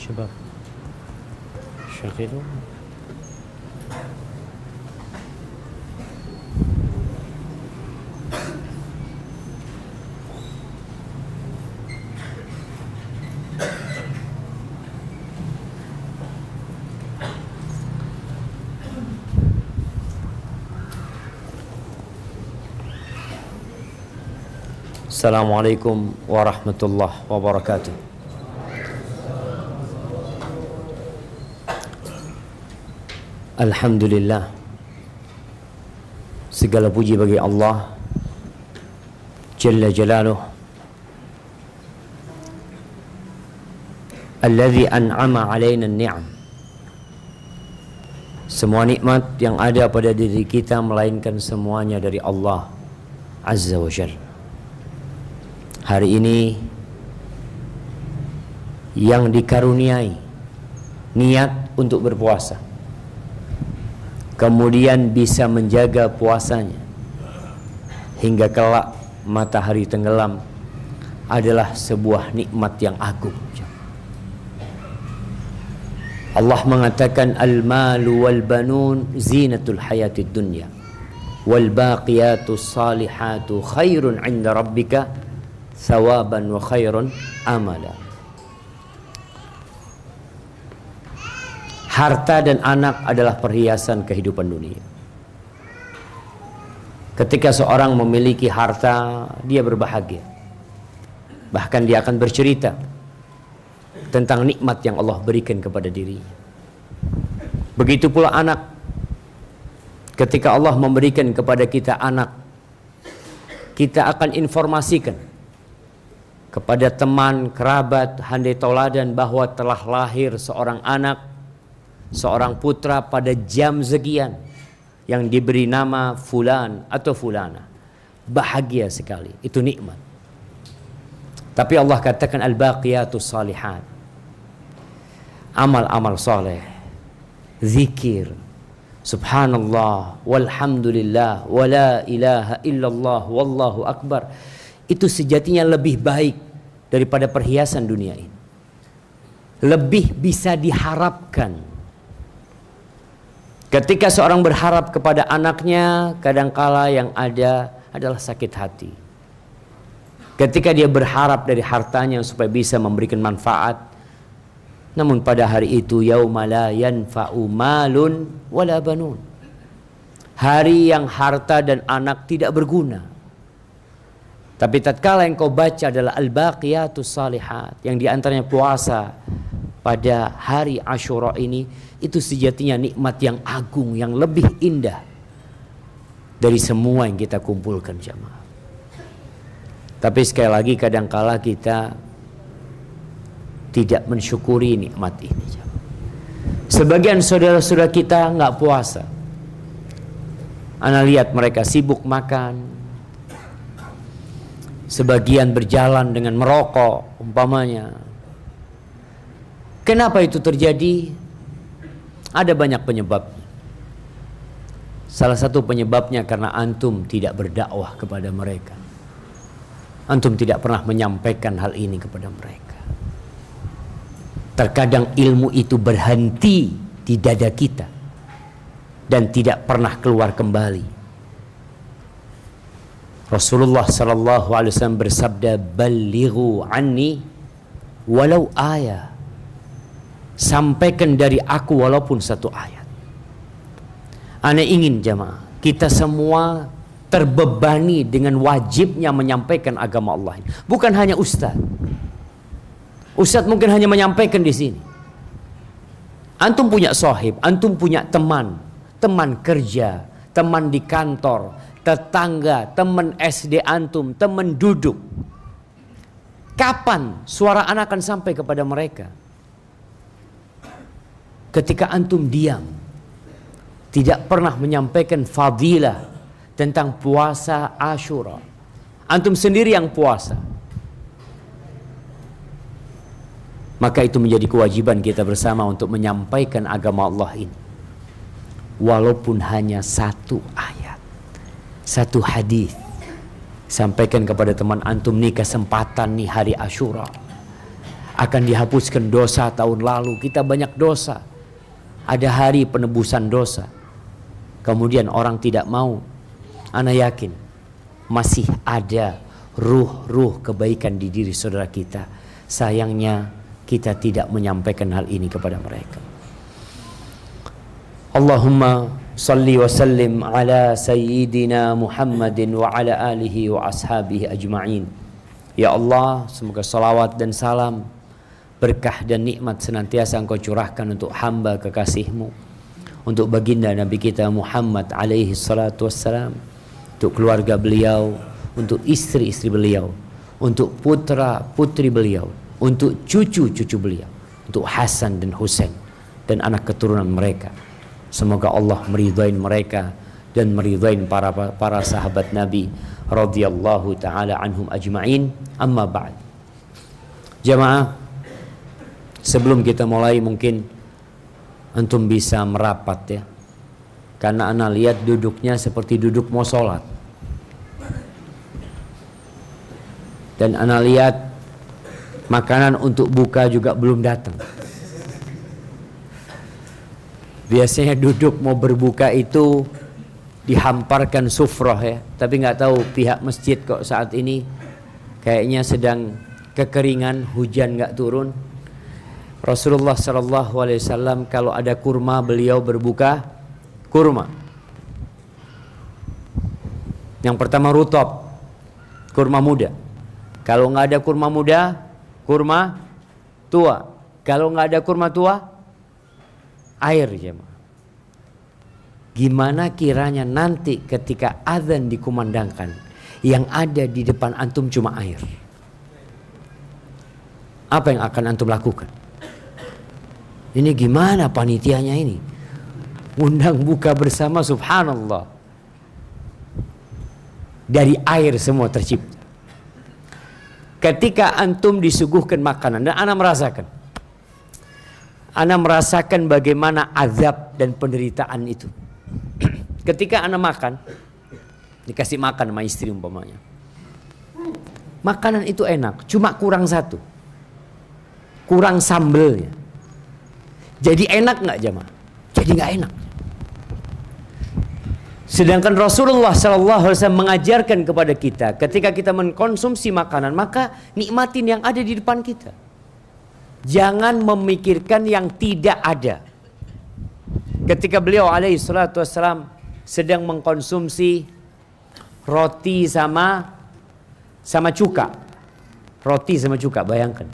شباب شغلوا. Assalamualaikum warahmatullahi wabarakatuh. Alhamdulillah, segala puji bagi Allah Jalla Jalaluh, alladzi an'ama alaina ni'am. Semua nikmat yang ada pada diri kita melainkan semuanya dari Allah Azza wa Jalla. Hari ini yang dikaruniai niat untuk berpuasa, kemudian bisa menjaga puasanya hingga kelak matahari tenggelam, adalah sebuah nikmat yang agung. Allah mengatakan al-malu wal banun zinatul hayatid dunya wal baqiyatus salihatu khairun 'inda rabbika thawaban wa khairun amala. Harta dan anak adalah perhiasan kehidupan dunia. Ketika seorang memiliki harta, dia berbahagia. Bahkan dia akan bercerita tentang nikmat yang Allah berikan kepada dirinya. Begitu pula anak. Ketika Allah memberikan kepada kita anak, kita akan informasikan kepada teman, kerabat, handai tauladan bahwa telah lahir seorang anak, seorang putra pada jam sekian yang diberi nama fulan atau fulana. Bahagia sekali, itu nikmat. Tapi Allah katakan al-baqiyatus salihat, amal-amal soleh, zikir, subhanallah, walhamdulillah, wala ilaha illallah, wallahu akbar, itu sejatinya lebih baik daripada perhiasan dunia ini. Lebih bisa diharapkan. Ketika seorang berharap kepada anaknya, kadangkala yang ada adalah sakit hati. Ketika dia berharap dari hartanya supaya bisa memberikan manfaat, namun pada hari itu yauma la yanfa'u malun wala banun, hari yang harta dan anak tidak berguna. Tapi tatkala yang kau baca adalah al-baqiyatus salihat, yang diantaranya puasa pada hari Asyura ini, itu sejatinya nikmat yang agung, yang lebih indah dari semua yang kita kumpulkan jamaah. Tapi sekali lagi kadangkala kita tidak mensyukuri nikmat ini jamaah. Sebagian saudara-saudara kita nggak puasa. Ana lihat mereka sibuk makan. Sebagian berjalan dengan merokok umpamanya. Kenapa itu terjadi? Ada banyak penyebab. Salah satu penyebabnya karena antum tidak berdakwah kepada mereka. Antum tidak pernah menyampaikan hal ini kepada mereka. Terkadang ilmu itu berhenti di dada kita dan tidak pernah keluar kembali. Rasulullah sallallahu alaihi wasallam bersabda, "Ballighu anni walau ayat." Sampaikan dari aku walaupun satu ayat. Ana ingin jamaah, kita semua terbebani dengan wajibnya menyampaikan agama Allah ini. Bukan hanya ustaz. Ustaz mungkin hanya menyampaikan di sini. Antum punya sahib, antum punya teman, teman kerja, teman di kantor, tetangga, teman SD antum, teman duduk. Kapan suara anak akan sampai kepada mereka? Ketika antum diam, tidak pernah menyampaikan fadilah tentang puasa Asyura. Antum sendiri yang puasa. Maka itu menjadi kewajiban kita bersama untuk menyampaikan agama Allah ini. Walaupun hanya satu ayat, satu hadis. Sampaikan kepada teman antum nih, kesempatan nih hari Asyura. akan dihapuskan dosa tahun lalu. Kita banyak dosa. Ada hari penebusan dosa. Kemudian orang tidak mau. Ana yakin masih ada ruh-ruh kebaikan di diri saudara kita. Sayangnya kita tidak menyampaikan hal ini kepada mereka. Allahumma salli wa sallim ala sayyidina Muhammadin wa ala alihi wa ashabihi ajma'in. Ya Allah, semoga salawat dan salam, berkah dan nikmat senantiasa Engkau curahkan untuk hamba kekasih-Mu, untuk baginda Nabi kita Muhammad alaihi salatu wassalam, untuk keluarga beliau, untuk istri-istri beliau, untuk putra-putri beliau, untuk cucu-cucu beliau, untuk Hasan dan Husain dan anak keturunan mereka. Semoga Allah meridai mereka dan meridai para sahabat Nabi radhiyallahu taala anhum ajma'in. Amma ba'd. Jamaah, sebelum kita mulai mungkin antum bisa merapat ya. Karena ana lihat duduknya seperti duduk mau sholat. Dan ana lihat makanan untuk buka juga belum datang. Biasanya duduk mau berbuka itu dihamparkan sufrah ya. Tapi nggak tahu pihak masjid kok saat ini kayaknya sedang kekeringan, hujan nggak turun. Rasulullah SAW kalau ada kurma beliau berbuka kurma. Yang pertama rutop, kurma muda. Kalau nggak ada kurma muda, kurma tua. Kalau nggak ada kurma tua, air jemaah. Gimana kiranya nanti ketika azan dikumandangkan, yang ada di depan antum cuma air? Apa yang akan antum lakukan? Ini gimana panitianya ini? Undang buka bersama, subhanallah. Dari air semua tercipta. Ketika antum disuguhkan makanan, dan ana merasakan bagaimana azab dan penderitaan itu. Ketika ana makan, dikasih makan sama istri umpamanya, makanan itu enak, cuma kurang satu, kurang sambelnya. Jadi enak nggak jamaah? Jadi nggak enak. Sedangkan Rasulullah SAW mengajarkan kepada kita, ketika kita mengkonsumsi makanan, maka nikmatin yang ada di depan kita. Jangan memikirkan yang tidak ada. Ketika beliau alaihi salatu wassalam sedang mengkonsumsi roti sama cuka. Roti sama cuka, bayangkan.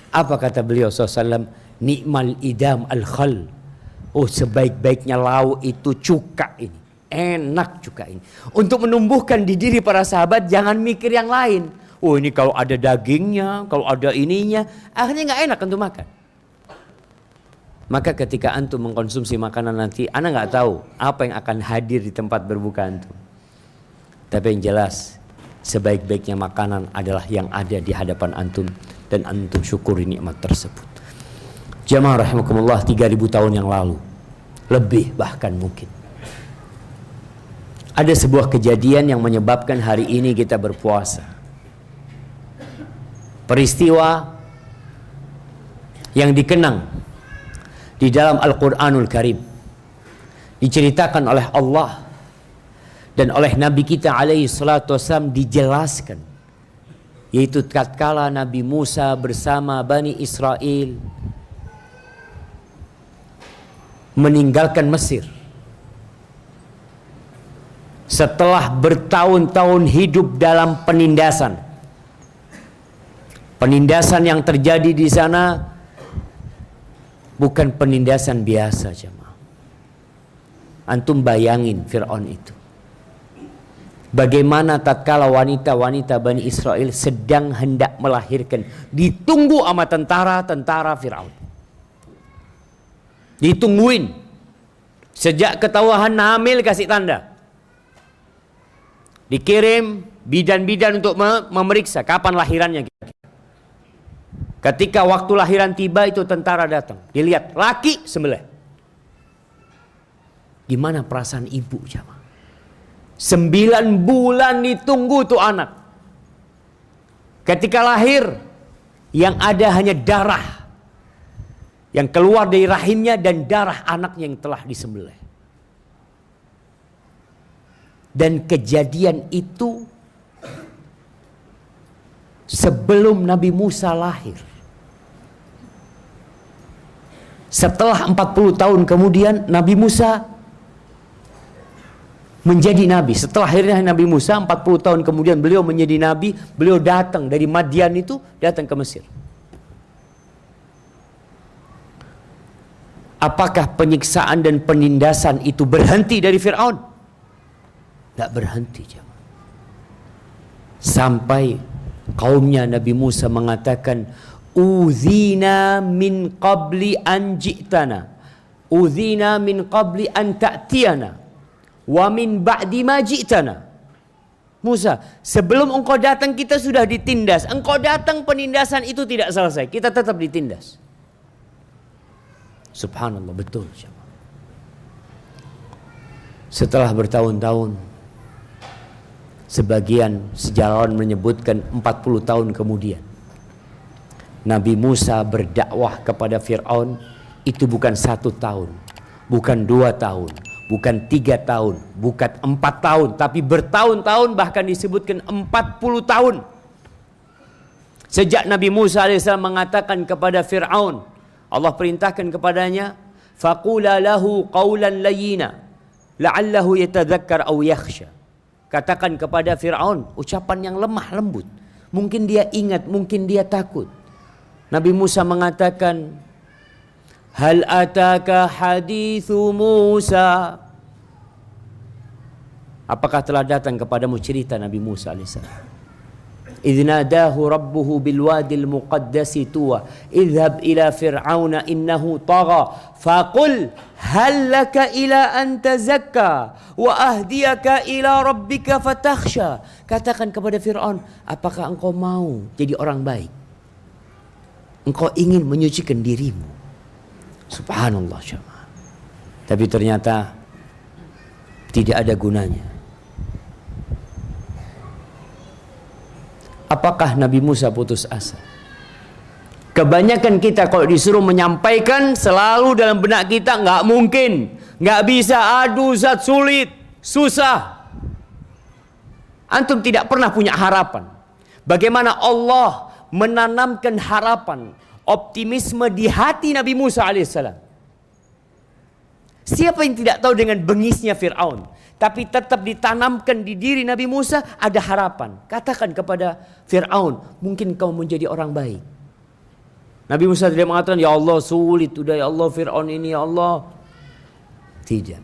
Apa kata beliau SAW? Ni'mal idam al-khal. Oh, sebaik-baiknya lauk itu cuka ini. Enak cuka ini. Untuk menumbuhkan di diri para sahabat, jangan mikir yang lain. Oh, ini kalau ada dagingnya, kalau ada ininya, akhirnya nggak enak untuk makan. Maka ketika antum mengkonsumsi makanan nanti, ana nggak tahu apa yang akan hadir di tempat berbuka antum. Tapi yang jelas, sebaik-baiknya makanan adalah yang ada di hadapan antum, dan antum syukuri nikmat tersebut. Jamaah rahimakumullah, 3000 tahun yang lalu, lebih bahkan mungkin, ada sebuah kejadian yang menyebabkan hari ini kita berpuasa. Peristiwa yang dikenang di dalam Al-Quranul Karim, diceritakan oleh Allah dan oleh Nabi kita alaihi salatu wassalam, dijelaskan, yaitu tatkala Nabi Musa bersama Bani Israel meninggalkan Mesir setelah bertahun-tahun hidup dalam penindasan. Penindasan yang terjadi di sana bukan penindasan biasa, jemaah. Antum bayangin Fir'aun itu. Bagaimana tatkala wanita-wanita Bani Israel sedang hendak melahirkan, ditunggu sama tentara Fir'aun. Ditungguin. Sejak ketahuan hamil kasih tanda. Dikirim bidan-bidan untuk memeriksa kapan lahirannya. Ketika waktu lahiran tiba, itu tentara datang. Dilihat, laki sembelih. Gimana perasaan ibu, jamaah? 9 bulan ditunggu tuh anak. Ketika lahir, Yang ada hanya darah yang keluar dari rahimnya dan darah anaknya yang telah disembelih. Dan kejadian itu sebelum Nabi Musa lahir. Setelah 40 tahun kemudian Nabi Musa menjadi nabi. Setelah akhirnya Nabi Musa 40 tahun kemudian beliau menjadi nabi. Beliau datang dari Madian itu, datang ke Mesir. Apakah penyiksaan dan penindasan itu berhenti dari Fir'aun? Tidak berhenti. Sampai kaumnya Nabi Musa mengatakan, Uzina min qabli an ji'tana, Uzina min qabli an ta'tiyana, wa min ba'di ma ji'tana. Musa, sebelum engkau datang kita sudah ditindas. Engkau datang penindasan itu tidak selesai, kita tetap ditindas. Subhanallah, betul. Setelah bertahun-tahun, sebagian sejarawan menyebutkan 40 tahun kemudian, Nabi Musa berdakwah kepada Fir'aun. Itu bukan 1 tahun, bukan 2 tahun, bukan 3 tahun, bukan 4 tahun, tapi bertahun-tahun, bahkan disebutkan 40 tahun. Sejak Nabi Musa AS mengatakan kepada Fir'aun, Allah perintahkan kepadanya, faqula lahu qawlan layyina la'allahu yatadzakkar aw yakhsha. Katakan kepada Fir'aun ucapan yang lemah lembut, mungkin dia ingat, mungkin dia takut. Nabi Musa mengatakan, hal ataka hadithu Musa, apakah telah datang kepadamu cerita Nabi Musa alaihissalam? إذ ناداه ربه بالوادي المقدس طوى اذهب إلى فرعون إنه طغى فقل هل لك إلى أن تزكى وأهديك إلى ربك فتخشى. Katakan kepada Fir'aun, apakah engkau mau jadi orang baik? Engkau ingin menyucikan dirimu. Subhanallah. Tapi ternyata tidak ada gunanya. Apakah Nabi Musa putus asa? Kebanyakan kita kalau disuruh menyampaikan, selalu dalam benak kita, nggak mungkin, nggak bisa, aduh zat sulit, susah. Antum tidak pernah punya harapan. Bagaimana Allah menanamkan harapan, optimisme di hati Nabi Musa alaihissalam. Siapa yang tidak tahu dengan bengisnya Fir'aun, tapi tetap ditanamkan di diri Nabi Musa ada harapan. Katakan kepada Fir'aun, mungkin kau menjadi orang baik. Nabi Musa tidak mengatakan, ya Allah sulit, udah ya Allah Fir'aun ini ya Allah. Tidak.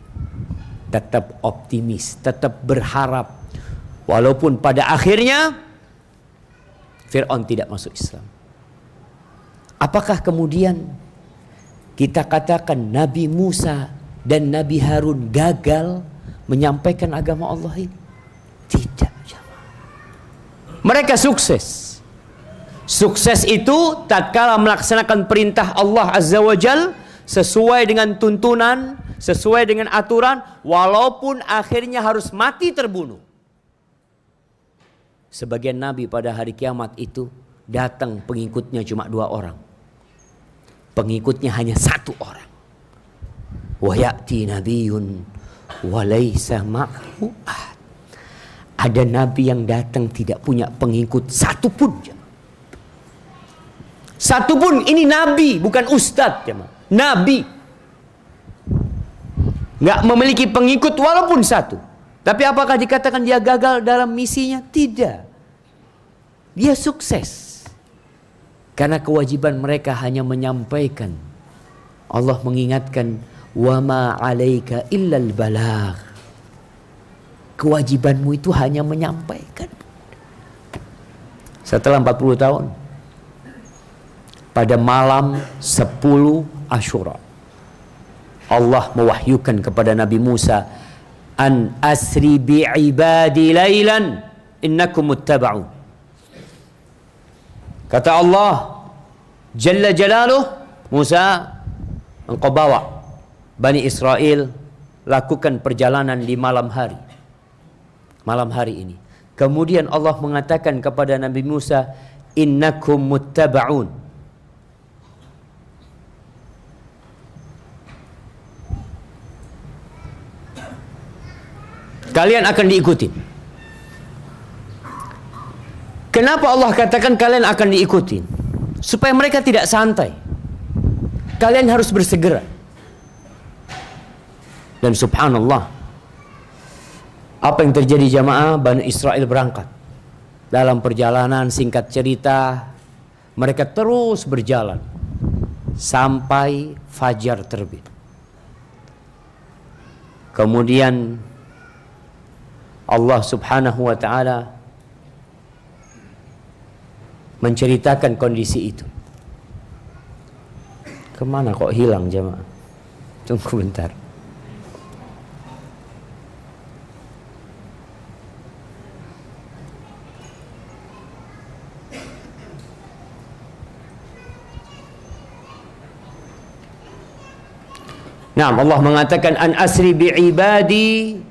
Tetap optimis, tetap berharap. Walaupun pada akhirnya Fir'aun tidak masuk Islam. Apakah kemudian kita katakan Nabi Musa dan Nabi Harun gagal menyampaikan agama Allah ini? Tidak. Mereka sukses. Sukses itu tatkala melaksanakan perintah Allah Azza wa Jal sesuai dengan tuntunan, sesuai dengan aturan, walaupun akhirnya harus mati terbunuh. Sebagian nabi pada hari kiamat itu datang pengikutnya cuma 2 orang. Pengikutnya hanya 1 orang. Wa ya'ti nabiyyun walaysa ma'hu ahad. Ada nabi yang datang tidak punya pengikut satupun. Satupun, ini nabi bukan ustadz. Nabi nggak memiliki pengikut walaupun 1. Tapi apakah dikatakan dia gagal dalam misinya? Tidak. Dia sukses. Karena kewajiban mereka hanya menyampaikan. Allah mengingatkan, wa ma 'alaika illal balagh. Kewajibanmu itu hanya menyampaikan. Setelah 40 tahun, pada malam 10 Asyura, Allah mewahyukan kepada Nabi Musa, an asri bi ibadi lailan innakum muttaba'un. Kata Allah Jalla Jalaluh, Musa, engkau bawa Bani Israel lakukan perjalanan di malam hari. Malam hari ini. Kemudian Allah mengatakan kepada Nabi Musa, innakum muttaba'un. Kalian akan diikuti. Kenapa Allah katakan kalian akan diikuti? Supaya mereka tidak santai. Kalian harus bersegera. Dan subhanallah, apa yang terjadi jamaah? Bani Israel berangkat. Dalam perjalanan, singkat cerita, mereka terus berjalan sampai fajar terbit. Kemudian Allah subhanahu wa ta'ala menceritakan kondisi itu. Kemana kok hilang jemaah? Tunggu bentar. Nah, Allah mengatakan an asri bi ibadi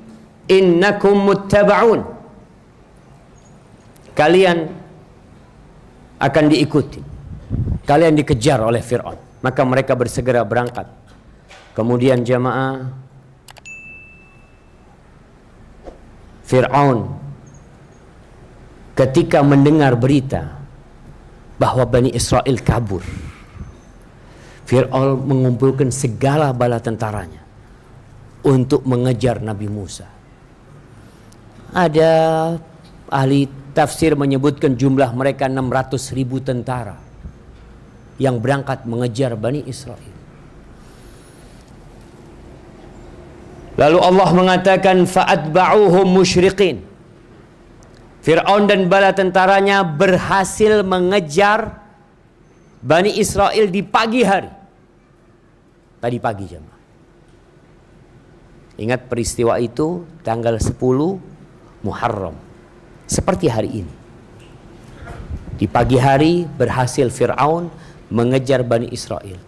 innakum muttaba'un. Kalian akan diikuti. Kalian dikejar oleh Fir'aun. Maka mereka bersegera berangkat. Kemudian jamaah, Fir'aun ketika mendengar berita bahwa Bani Israel kabur, Fir'aun mengumpulkan segala bala tentaranya untuk mengejar Nabi Musa. Ada ahli tafsir menyebutkan jumlah mereka 600.000 tentara yang berangkat mengejar Bani Israel. Lalu Allah mengatakan fa'atba'uhum musyriqin. Fir'aun dan bala tentaranya berhasil mengejar Bani Israel di pagi hari. Tadi pagi jemaah. Ingat peristiwa itu tanggal 10 Muharram. Seperti hari ini. Di pagi hari berhasil Fir'aun mengejar Bani Israel.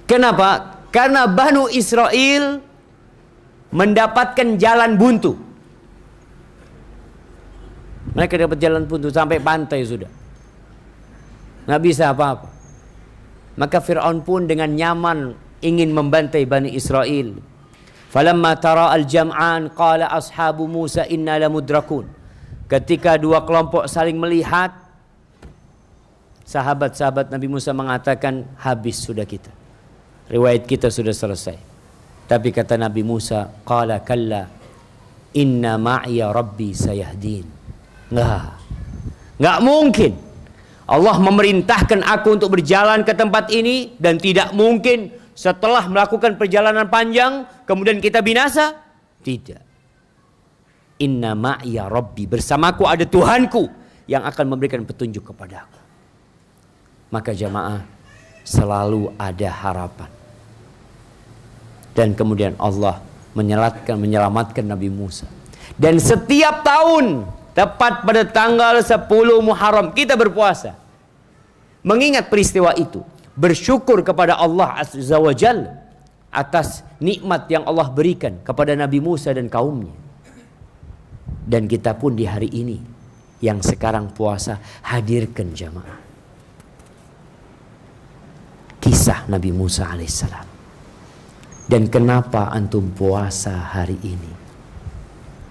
Kenapa? Karena Bani Israel mendapatkan jalan buntu. Mereka dapat jalan buntu sampai pantai sudah. Nggak bisa apa-apa. Maka Fir'aun pun dengan nyaman ingin membantai Bani Israel. Falamma tara al-jam'an qala ashabu Musa inna lamudrakun. Ketika dua kelompok saling melihat, sahabat-sahabat Nabi Musa mengatakan habis sudah kita. Riwayat kita sudah selesai. Tapi kata Nabi Musa, qala kalla inna ma'iya rabbi sayahdin. Nggak mungkin Allah memerintahkan aku untuk berjalan ke tempat ini, dan tidak mungkin setelah melakukan perjalanan panjang kemudian kita binasa. Tidak. Inna ma'iya rabbi, bersamaku ada Tuhanku yang akan memberikan petunjuk kepadaku. Maka jamaah, selalu ada harapan. Dan kemudian Allah menyelamatkan Nabi Musa. Dan setiap tahun tepat pada tanggal 10 Muharram kita berpuasa, mengingat peristiwa itu, bersyukur kepada Allah Azza wa Jalla atas nikmat yang Allah berikan kepada Nabi Musa dan kaumnya. Dan kita pun di hari ini yang sekarang puasa, hadirkan jamaah kisah Nabi Musa alaihissalam. Dan kenapa antum puasa hari ini?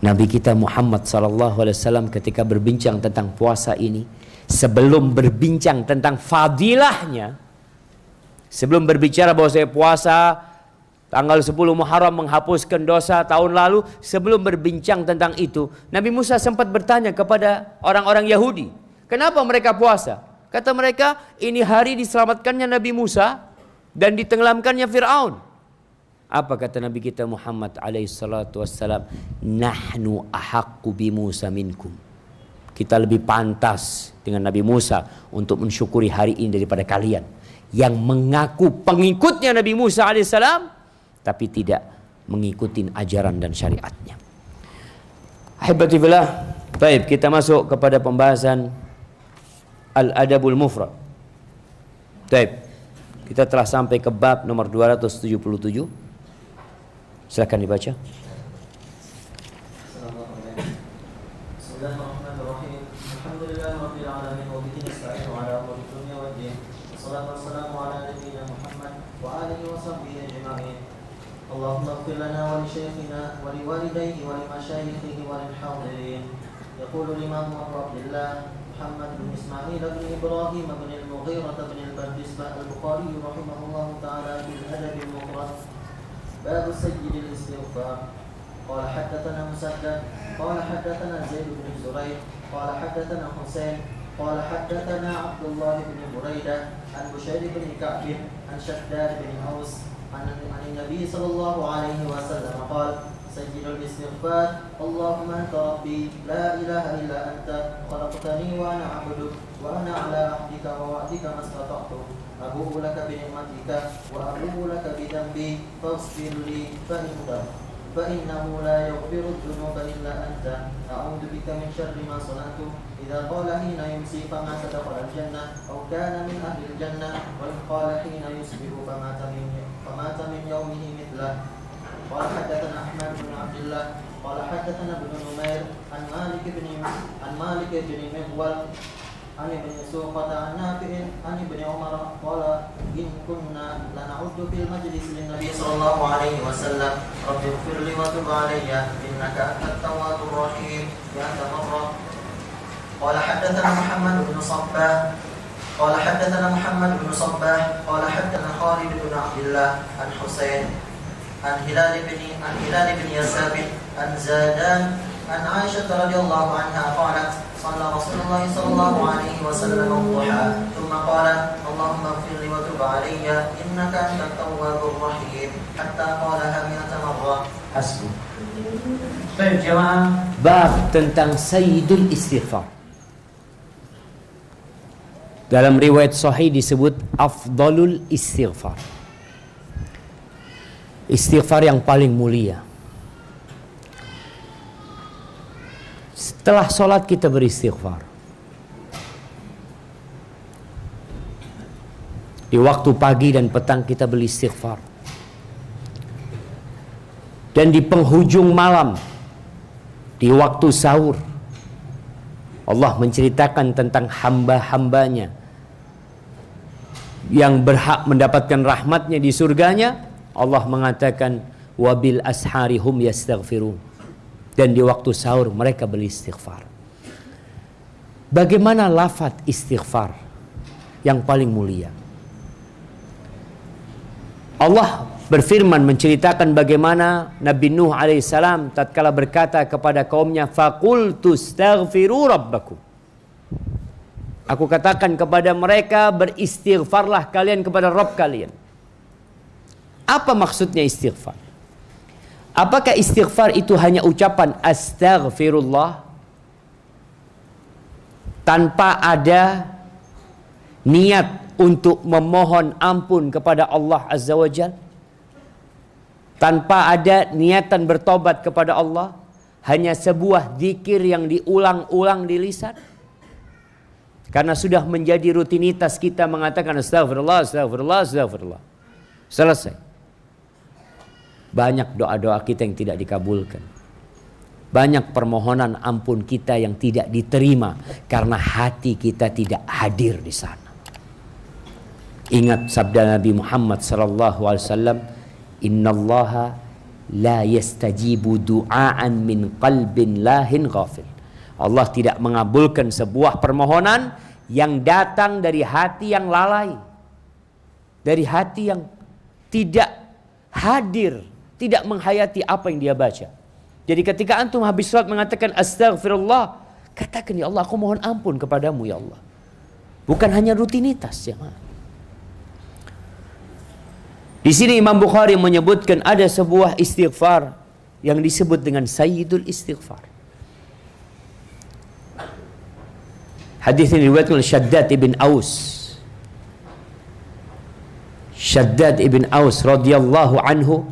Nabi kita Muhammad SAW ketika berbincang tentang puasa ini, sebelum berbincang tentang fadilahnya, sebelum berbicara bahwa saya puasa tanggal 10 Muharram menghapuskan dosa tahun lalu, sebelum berbincang tentang itu, Nabi Musa sempat bertanya kepada orang-orang Yahudi, kenapa mereka puasa? Kata mereka, ini hari diselamatkannya Nabi Musa dan ditenggelamkannya Fir'aun. Apa kata Nabi kita Muhammad alaihissalatu wassalam? Nahnu ahaqqu bi Musa minkum. Kita lebih pantas dengan Nabi Musa untuk mensyukuri hari ini daripada kalian yang mengaku pengikutnya Nabi Musa alaihissalam tapi tidak mengikuti ajaran dan syariatnya. Ahibati fillah. Baik, kita masuk kepada pembahasan Al-Adabul Mufrad. Baik. Kita telah sampai ke bab nomor 277. Silakan dibaca. Bismillahirrahmanirrahim. الحمد لله رب العالمين وبه نستعين على امور الدنيا والدين والصلاه والسلام على نبينا محمد وآله وصحبه اجمعين اللهم اغفر لنا ولشيخنا ولوالديه ولمشايخه وللحاضرين. يقول الامام ابو عبد الله محمد بن اسماعيل بن ابراهيم بن المغيرة بن البردسبة البخاري رحمه الله تعالى في الادب المفرد باب سيد الاستغفار. قال حدثنا مسدد قال حدثنا زيد بن زريع قال حدثنا حسين قال حدثنا عبد الله بن بريدة عن بشير بن كعب عن شداد بن أوس عن النبي صلى الله عليه وسلم قال سيد الاستغفار اللهم أنت ربي لا إله إلا أنت خلقتني وأنا عبدك وأنا على عهدك ووعدك ما استطعت أبوء لك بنعمتك وأبوء لك بذنبي فاغفر لي فإنه لا يغفر الذنوب إلا أنت أعوذ بك من شر ما صنعت إذا قال حين يمسي فمات دخل الجنة أو كان من أهل الجنة وإن قال حين يصبح فمات من يومه مثله. قال حدثنا أحمد بن عبد الله قال حدثنا ابن نمير عن مالك بن مغول عن ابن سوقة عن نافع عن ابن عمر قال إن كنا لنعد في المجلس للنبي صلى الله عليه وسلم رب اغفر لي وتب علي إنك أنت التواب الرحيم مئة مرة. قال حدثنا محمد بن صباح قال حدثنا محمد بن صباح قال حدثنا خالد بن عبد الله عن حسين عن هلال بن يساب عن زادان عن عائشة رضي الله عنها قالت صلى رسول الله صلى الله عليه وسلم الضحى ثم قال اللهم اغفر لي وتب علي إنك أنت التواب الرحيم حتى قالها 100 مرة. Hasbu. Baik jemaah, bab tentang sayyidul istighfar. Dalam riwayat sahih disebut afdalul istighfar. Istighfar yang paling mulia. Setelah sholat kita beristighfar. Di waktu pagi dan petang kita beristighfar. Dan di penghujung malam, di waktu sahur, Allah menceritakan tentang hamba-hambanya yang berhak mendapatkan rahmatnya di surganya. Allah mengatakan wabil ashari hum yastaghfirun, dan di waktu sahur mereka beristighfar. Bagaimana lafaz istighfar yang paling mulia? Allah berfirman menceritakan bagaimana Nabi Nuh alaihissalam tatkala berkata kepada kaumnya faqultu astaghfiru rabbakum. Aku katakan kepada mereka beristighfarlah kalian kepada Rabb kalian. Apa maksudnya istighfar? Apakah istighfar itu hanya ucapan astaghfirullah tanpa ada niat untuk memohon ampun kepada Allah Azza wa Jalla? Tanpa ada niatan bertobat kepada Allah, hanya sebuah zikir yang diulang-ulang di lisan? Karena sudah menjadi rutinitas kita mengatakan astagfirullah, astagfirullah, astagfirullah. Selesai. Banyak doa-doa kita yang tidak dikabulkan. Banyak permohonan ampun kita yang tidak diterima karena hati kita tidak hadir di sana. Ingat sabda Nabi Muhammad SAW, innallaha la yastajibu du'aan min qalbin lahin ghafil. Allah tidak mengabulkan sebuah permohonan yang datang dari hati yang lalai, dari hati yang tidak hadir, tidak menghayati apa yang dia baca. Jadi ketika antum habis salat mengatakan astaghfirullah, katakan ya Allah aku mohon ampun kepadamu ya Allah. Bukan hanya rutinitas ya. Di sini Imam Bukhari menyebutkan ada sebuah istighfar yang disebut dengan sayyidul istighfar. Hadis ini diriwayatkan oleh Shaddad ibn Aus. Shaddad ibn Aus radhiyallahu anhu,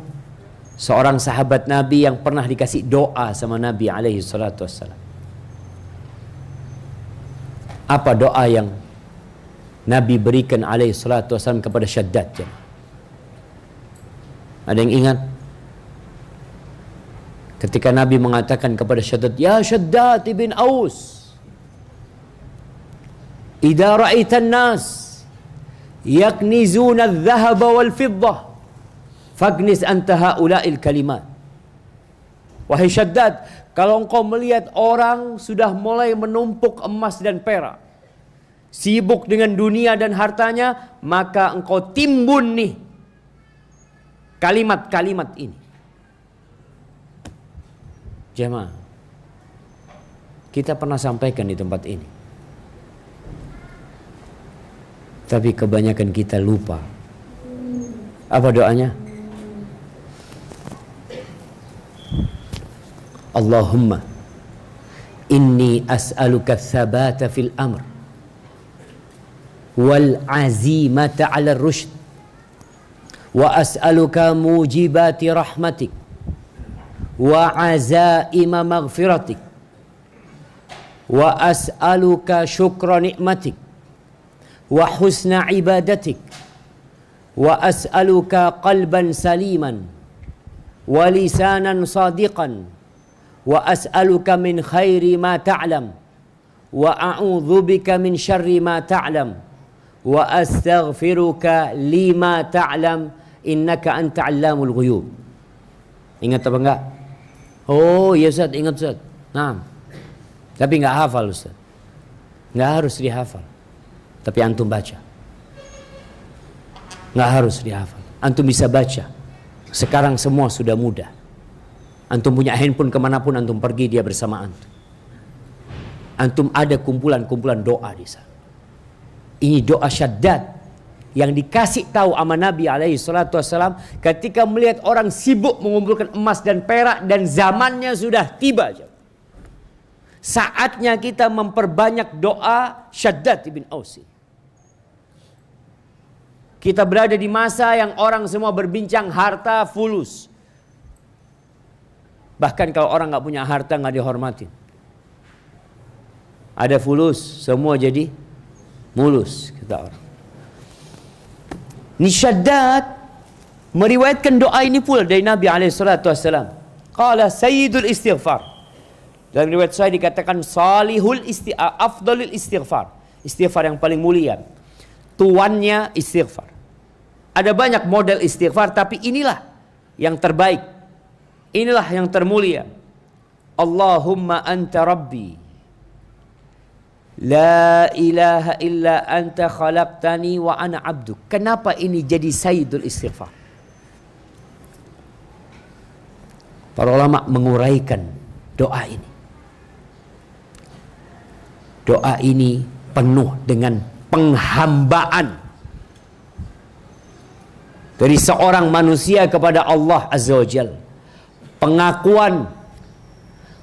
seorang sahabat Nabi yang pernah dikasih doa sama Nabi alaihi salatu wassalam. Apa doa yang Nabi berikan alaihi salatu wassalam kepada Shaddad? Ada yang ingat? Ketika Nabi mengatakan kepada Shaddad, ya Shaddad ibn Aus, idza ra'aitan nas yaknizuna adh-dhahaba wal fiddah fagnis anta haula'il kalimat. Wahai Syaddad, kalau engkau melihat orang sudah mulai menumpuk emas dan perak, sibuk dengan dunia dan hartanya, maka engkau timbun nih kalimat-kalimat ini. Jemaah, kita pernah sampaikan di tempat ini, tapi kebanyakan kita lupa. Apa doanya? Allahumma inni as'aluka tsabata fil amr wal azimata 'ala ar-rusyd wa as'aluka mujibati rahmatik wa azaima maghfiratik wa as'aluka syukra ni'matik wa husna ibadatik wa as'aluka qalban saliman wa lisanan sadiqan wa as'aluka min khairi ma ta'lam wa a'udzu bika min syarri ma ta'lam wa astaghfiruka lima ta'lam innaka anta 'allamul ghuyub. Ingat apa enggak? Oh ya Ustaz, ingat Ustaz. Nah, tapi enggak hafal Ustaz. Enggak harus dihafal, tapi antum baca. Enggak harus dihafal, antum bisa baca. Sekarang semua sudah mudah. Antum punya handphone, kemanapun antum pergi, dia bersama antum. Antum ada kumpulan-kumpulan doa di sana. Ini doa Syaddad yang dikasih tahu sama Nabi alaihi salatu wassalam ketika melihat orang sibuk mengumpulkan emas dan perak dan zamannya sudah tiba. Saatnya kita memperbanyak doa Syaddad ibn Aus. Kita berada di masa yang orang semua berbincang harta, fulus. Bahkan kalau orang nggak punya harta nggak dihormatin. Ada fulus, semua jadi mulus, kata orang. Ini Syaddad meriwayatkan doa ini pula dari Nabi SAW. Qala sayyidul istighfar. Dalam riwayat saya dikatakan afdalul istighfar. Istighfar yang paling mulia. Tuannya istighfar. Ada banyak model istighfar, tapi inilah yang terbaik. Inilah yang termulia. Allahumma anta rabbi la ilaha illa anta khalaqtani wa ana abduk. Kenapa ini jadi sayyidul istighfar? Para ulama menguraikan doa ini. Doa ini penuh dengan penghambaan dari seorang manusia kepada Allah Azza wa Jalla. Pengakuan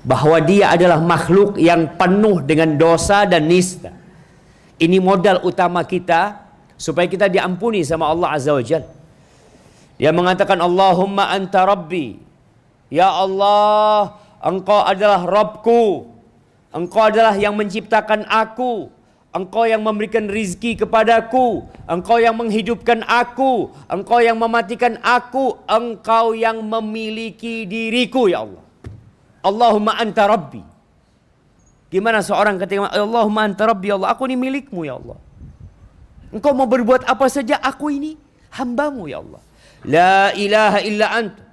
bahwa dia adalah makhluk yang penuh dengan dosa dan nista. Ini modal utama kita supaya kita diampuni sama Allah Azza wa Jalla. Dia mengatakan Allahumma anta rabbi. Ya Allah, engkau adalah Rabbku. Engkau adalah yang menciptakan aku. Engkau yang memberikan rizki kepadaku. Engkau yang menghidupkan aku. Engkau yang mematikan aku. Engkau yang memiliki diriku, ya Allah. Allahumma anta rabbi. Gimana seorang ketika Allahumma anta rabbi, ya Allah, aku ini milikmu, ya Allah. Engkau mau berbuat apa saja, aku ini hambamu, ya Allah. La ilaha illa anta.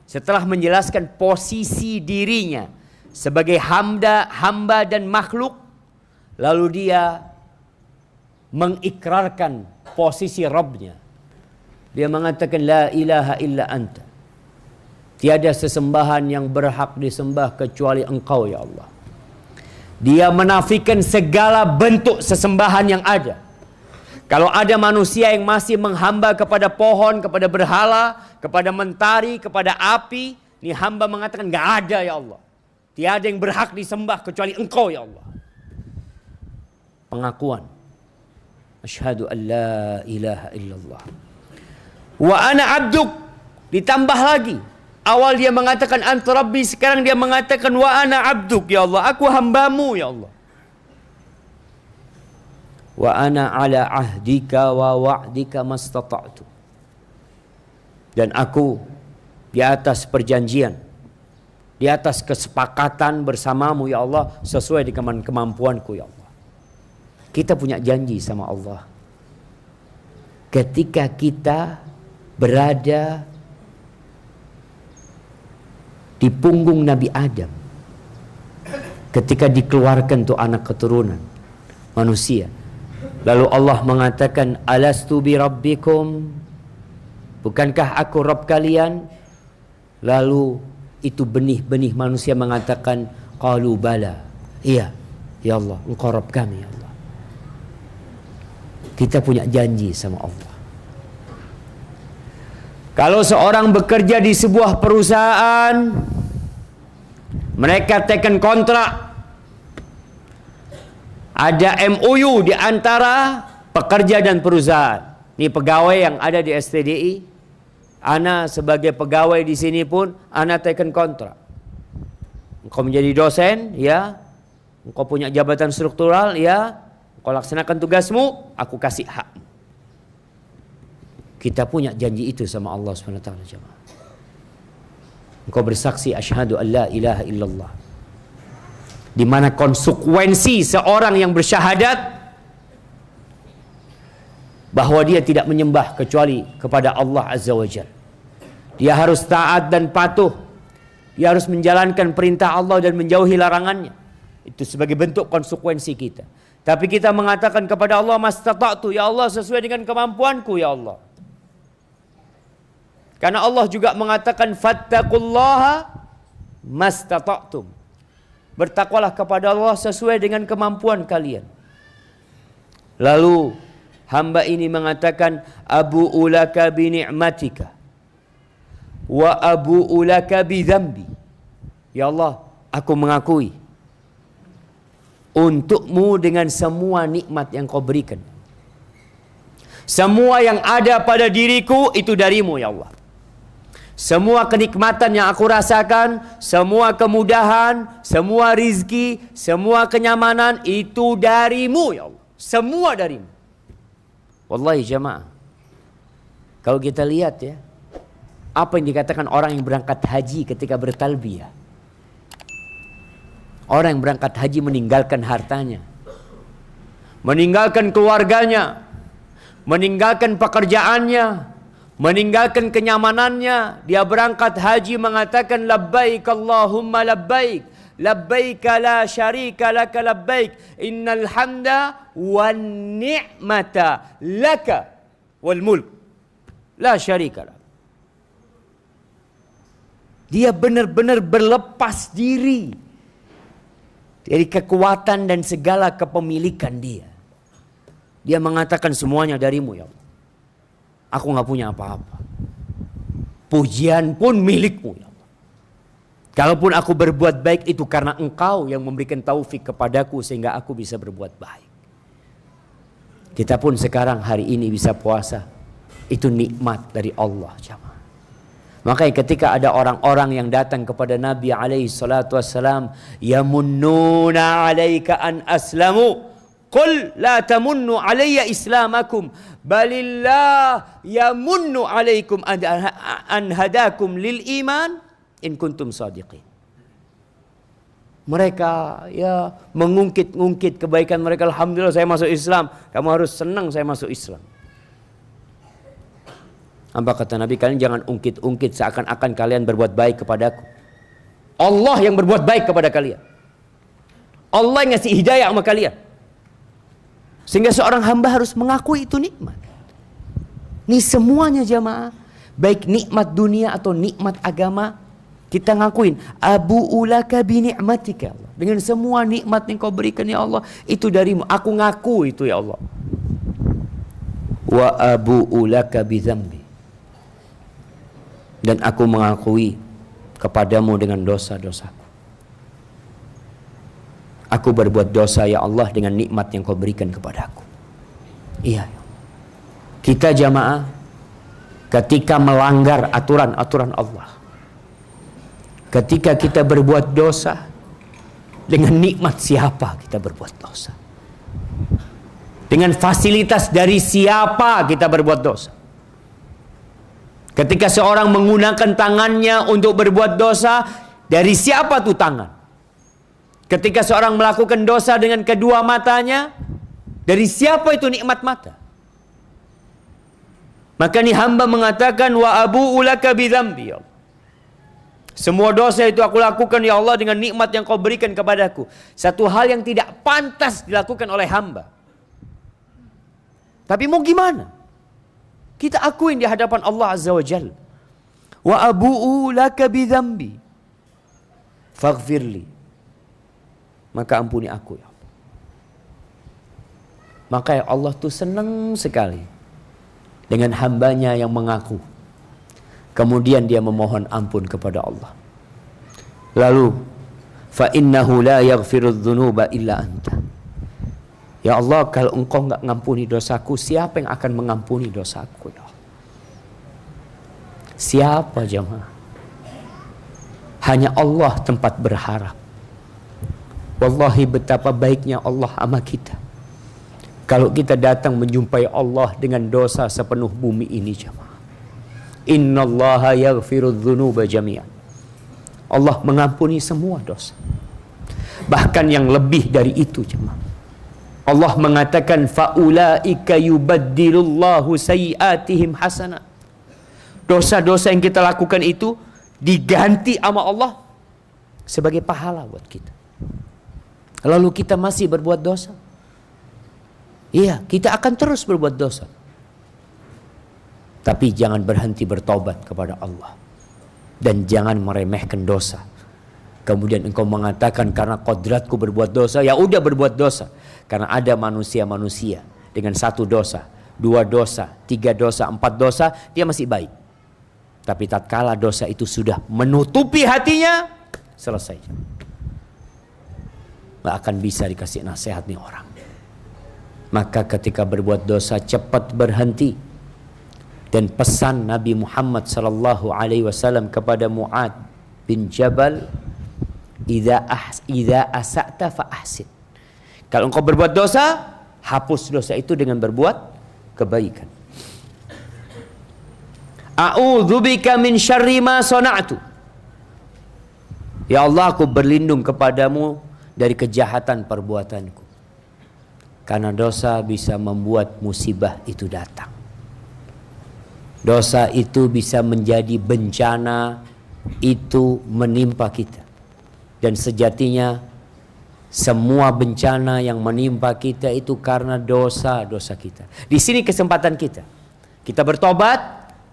Setelah menjelaskan posisi dirinya sebagai hamba dan makhluk, lalu dia mengikrarkan posisi Rabbnya. Dia mengatakan la ilaha illa anta. Tiada sesembahan yang berhak disembah kecuali Engkau, ya Allah. Dia menafikan segala bentuk sesembahan yang ada. Kalau ada manusia yang masih menghamba kepada pohon, kepada berhala, kepada mentari, kepada api, ini hamba mengatakan enggak ada, ya Allah. Tiada yang berhak disembah kecuali Engkau, ya Allah. Pengakuan. Asyhadu an la ilaha illallah. Wa ana abduk. Ditambah lagi. Awal dia mengatakan anta rabbi, sekarang dia mengatakan wa ana abduk, ya Allah, aku hambamu, ya Allah. Wa ana ala ahdika wa wa'dika mastata'tu. Dan aku di atas perjanjian, di atas kesepakatan bersamamu, ya Allah, sesuai dengan kemampuanku, ya Allah. Kita punya janji sama Allah. Ketika kita berada di punggung Nabi Adam, ketika dikeluarkan tuh anak keturunan manusia, lalu Allah mengatakan, alastu bi rabbikum, bukankah aku Rabb kalian? Lalu itu benih-benih manusia mengatakan, qalu bala, iya ya Allah, engkau Rabb kami ya Allah. Kita punya janji sama Allah. Kalau seorang bekerja di sebuah perusahaan, mereka teken kontrak, ada MOU di antara pekerja dan perusahaan. Ini pegawai yang ada di STDI, ana sebagai pegawai di sini pun ana teken kontrak. Engkau menjadi dosen, ya. Engkau punya jabatan struktural, ya. Engkau laksanakan tugasmu, aku kasih hak. Kita punya janji itu sama Allah SWT. Engkau bersaksi asyhadu an la ilaha illallah, di mana konsekuensi seorang yang bersyahadat bahwa dia tidak menyembah kecuali kepada Allah Azza wa Jalla. Dia harus taat dan patuh. Dia harus menjalankan perintah Allah dan menjauhi larangannya. Itu sebagai bentuk konsekuensi kita. Tapi kita mengatakan kepada Allah, mastata'tu, ya Allah, sesuai dengan kemampuanku ya Allah. Karena Allah juga mengatakan, fattaqullaha mastata'tum. Bertakwalah kepada Allah sesuai dengan kemampuan kalian. Lalu hamba ini mengatakan, abu'u laka bi ni'matika wa abu'u laka bi dzambi. Ya Allah, aku mengakui untukmu dengan semua nikmat yang kau berikan. Semua yang ada pada diriku itu darimu ya Allah. Semua kenikmatan yang aku rasakan, semua kemudahan, semua rizki, semua kenyamanan itu darimu ya Allah. Semua darimu. Wallahi jamaah, kalau kita lihat ya, apa yang dikatakan orang yang berangkat haji ketika bertalbiyah. Orang yang berangkat haji meninggalkan hartanya, meninggalkan keluarganya, meninggalkan pekerjaannya, meninggalkan kenyamanannya. Dia berangkat haji mengatakan, labbaik Allahumma labbaik, labbaik la syarika laka labbaik, innal hamda wan ni'mata laka wal mulk la syarika lak. Dia benar-benar berlepas diri dari kekuatan dan segala kepemilikan dia. Dia mengatakan semuanya darimu ya Allah. Aku gak punya apa-apa. Pujian pun milikmu ya Allah. Kalaupun aku berbuat baik itu karena engkau yang memberikan taufik kepadaku sehingga aku bisa berbuat baik. Kita pun sekarang hari ini bisa puasa. Itu nikmat dari Allah jamaah. Makanya ketika ada orang-orang yang datang kepada Nabi alaihi salatu wassalam, yamunnuna alaika an aslamu, qul la tamunnu alayya islamakum, balillah yamunnu alaikum an hadakum lil iman in kuntum sadiqin. Mereka ya mengungkit-ungkit kebaikan mereka. Alhamdulillah saya masuk Islam. Kamu harus senang saya masuk Islam. Apa kata Nabi? Kalian jangan ungkit-ungkit seakan-akan kalian berbuat baik kepadaku. Allah yang berbuat baik kepada kalian. Allah yang ngasih hidayah sama kalian. Sehingga seorang hamba harus mengakui itu nikmat. Ini semuanya jamaah, baik nikmat dunia atau nikmat agama, kita ngakuin. Abu ulaka bi ni'matika, Allah. Dengan semua nikmat yang kau berikan ya Allah, itu darimu. Aku ngaku itu ya Allah. Wa abu ulaka bi dzambi. Dan aku mengakui kepadamu dengan dosa-dosaku. Aku berbuat dosa ya Allah dengan nikmat yang kau berikan kepadaku. Iya. Kita jamaah ketika melanggar aturan-aturan Allah, ketika kita berbuat dosa, dengan nikmat siapa kita berbuat dosa? Dengan fasilitas dari siapa kita berbuat dosa? Ketika seorang menggunakan tangannya untuk berbuat dosa, dari siapa tuh tangan? Ketika seorang melakukan dosa dengan kedua matanya, Dari siapa itu nikmat mata? Maka ni hamba mengatakan, wa abu'u laka bidzambi, ya Allah. Semua dosa itu aku lakukan ya Allah dengan nikmat yang kau berikan kepadaku. Satu hal yang tidak pantas dilakukan oleh hamba. Tapi mau gimana? Kita akuin di hadapan Allah Azza wa Jalla. Wa abu'u laka bidzambi faghfirli. Maka ampuni aku ya Allah. Maka ya Allah tuh senang sekali dengan hambanya yang mengaku. Kemudian dia memohon ampun kepada Allah. Lalu, fa innahu la yaghfirudz dzunuba illa anta. Ya Allah, kalau engkau enggak mengampuni dosaku, siapa yang akan mengampuni dosaku ya Allah? Siapa jemaah? Hanya Allah tempat berharap. Wallahi betapa baiknya Allah sama kita. Kalau kita datang menjumpai Allah dengan dosa sepenuh bumi ini jemaah. Innallaha yaghfirudz dzunuba jami'an. Allah mengampuni semua dosa. Bahkan yang lebih dari itu jemaah. Allah mengatakan faulaika yubaddilullahu sayyi'atihim hasanat. Dosa-dosa yang kita lakukan itu diganti sama Allah sebagai pahala buat kita. Lalu kita masih berbuat dosa. Iya, kita akan terus berbuat dosa. Tapi jangan berhenti bertobat kepada Allah. Dan jangan meremehkan dosa. Kemudian engkau mengatakan karena kodratku berbuat dosa, ya udah berbuat dosa. Karena ada manusia-manusia dengan 1 dosa, 2 dosa, 3 dosa, 4 dosa, dia masih baik. Tapi tatkala dosa itu sudah menutupi hatinya, selesai. Nggak akan bisa dikasih nasihat nih orang. Maka ketika berbuat dosa cepat berhenti. Dan pesan Nabi Muhammad sallallahu alaihi wasallam kepada Mu'ad bin Jabal, idza asa'ta fa ahsin. Kalau engkau berbuat dosa, hapus dosa itu dengan berbuat kebaikan. A'udzubika min syarri ma sana'tu. Ya Allah, aku berlindung kepadamu dari kejahatan perbuatanku. Karena dosa bisa membuat musibah itu datang. Dosa itu bisa menjadi bencana itu menimpa kita. Dan sejatinya semua bencana yang menimpa kita itu karena dosa-dosa kita. Di sini kesempatan kita. Kita bertobat,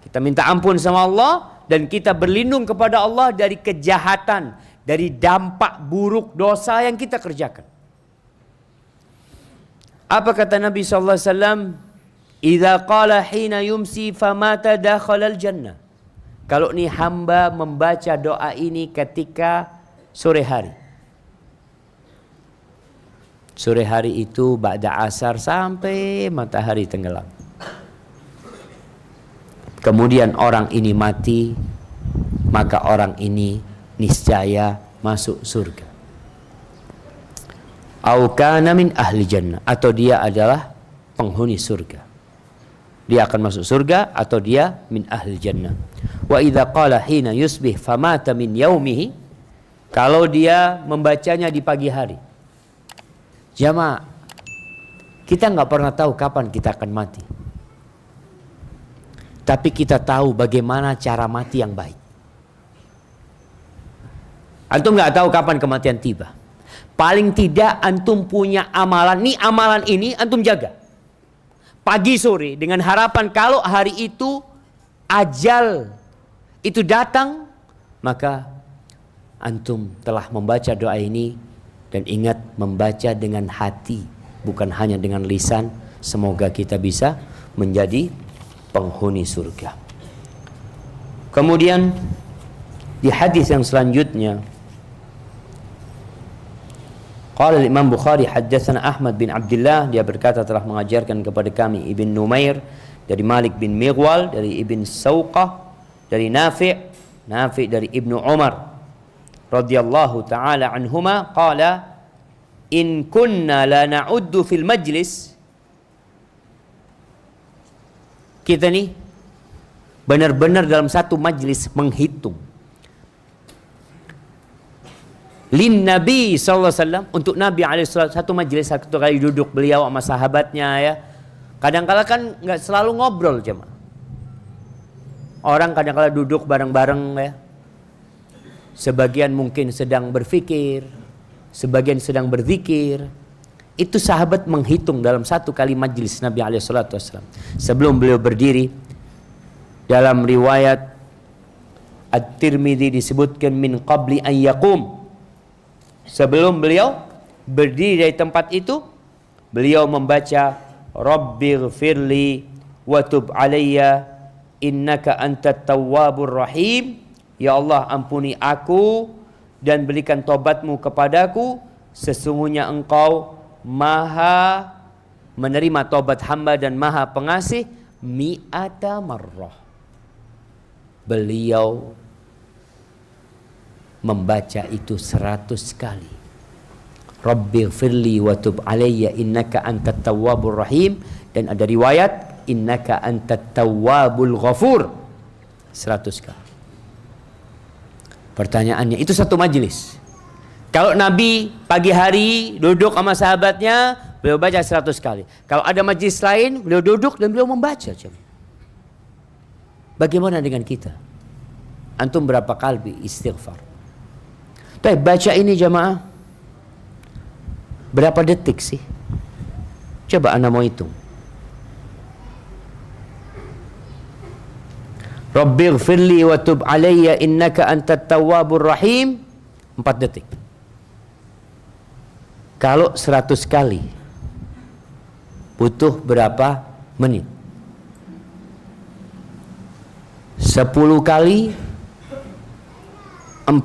kita minta ampun sama Allah, dan kita berlindung kepada Allah dari kejahatan, dari dampak buruk dosa yang kita kerjakan. Apa kata Nabi SAW? Idza qala hina yumsi famata dakhalal jannah. Kalau nih hamba membaca doa ini ketika sore hari. Sore hari itu ba'da asar sampai matahari tenggelam. Kemudian orang ini mati, maka orang ini niscaya masuk surga. Au kana min ahli jannah, atau dia adalah penghuni surga. Dia akan masuk surga atau dia min ahli jannah. Wa idza qala hina yusbih famata min yaumihi, kalau dia membacanya di pagi hari. Jamaah, kita nggak pernah tahu kapan kita akan mati. Tapi kita tahu bagaimana cara mati yang baik. Antum nggak tahu kapan kematian tiba. Paling tidak antum punya amalan. Nih amalan ini antum jaga. Pagi sore dengan harapan kalau hari itu ajal itu datang, maka antum telah membaca doa ini. Dan ingat, membaca dengan hati, bukan hanya dengan lisan. Semoga kita bisa menjadi penghuni surga. Kemudian di hadis yang selanjutnya, qala Imam Bukhari haddatsana Ahmad bin Abdullah, dia berkata telah mengajarkan kepada kami Ibn Numair dari Malik bin Mighwal, dari Ibn Sawqah, dari Nafi' dari Ibnu Umar radhiyallahu taala anhuma, qala in kunna la na'uddu fil majlis. Kita nih benar-benar dalam satu majlis menghitung lin Nabi sallallahu alaihi wasallam, untuk Nabi alaihi wasallam, satu majelis, satu kali duduk beliau sama sahabatnya ya. Kadang-kala kan nggak selalu ngobrol jemaah. Orang kadang-kala duduk bareng-bareng ya. Sebagian mungkin sedang berfikir, sebagian sedang berzikir. Itu sahabat menghitung dalam satu kali majelis Nabi alaihi wasallam. Sebelum beliau berdiri, dalam riwayat At-Tirmidzi disebutkan min qabli an yaqum. Sebelum beliau berdiri dari tempat itu, beliau membaca Rabbighfirli wa tub alayya innaka antat tawwabur rahim. Ya Allah, ampuni aku dan berikan tobatmu kepadaku, sesungguhnya engkau maha menerima tobat hamba dan maha pengasih. Mi'ata marrah. Beliau membaca itu 100 kali. Rabbighfirli wa tub alayya innaka antat tawwabur rahim. Dan ada riwayat innaka antat tawwabul ghafur, 100 kali. Pertanyaannya, itu satu majelis. Kalau Nabi pagi hari duduk sama sahabatnya, beliau baca 100 kali. Kalau ada majelis lain, beliau duduk dan beliau membaca. Bagaimana dengan kita? Antum berapa kali istighfar? Tapi baca ini jamaah, berapa detik sih? Coba anda mau hitung. Rabbighfirli wa tub alayya innaka antat tawwabur rahim, 4 detik. Kalau 100 kali butuh berapa menit? 10 kali 40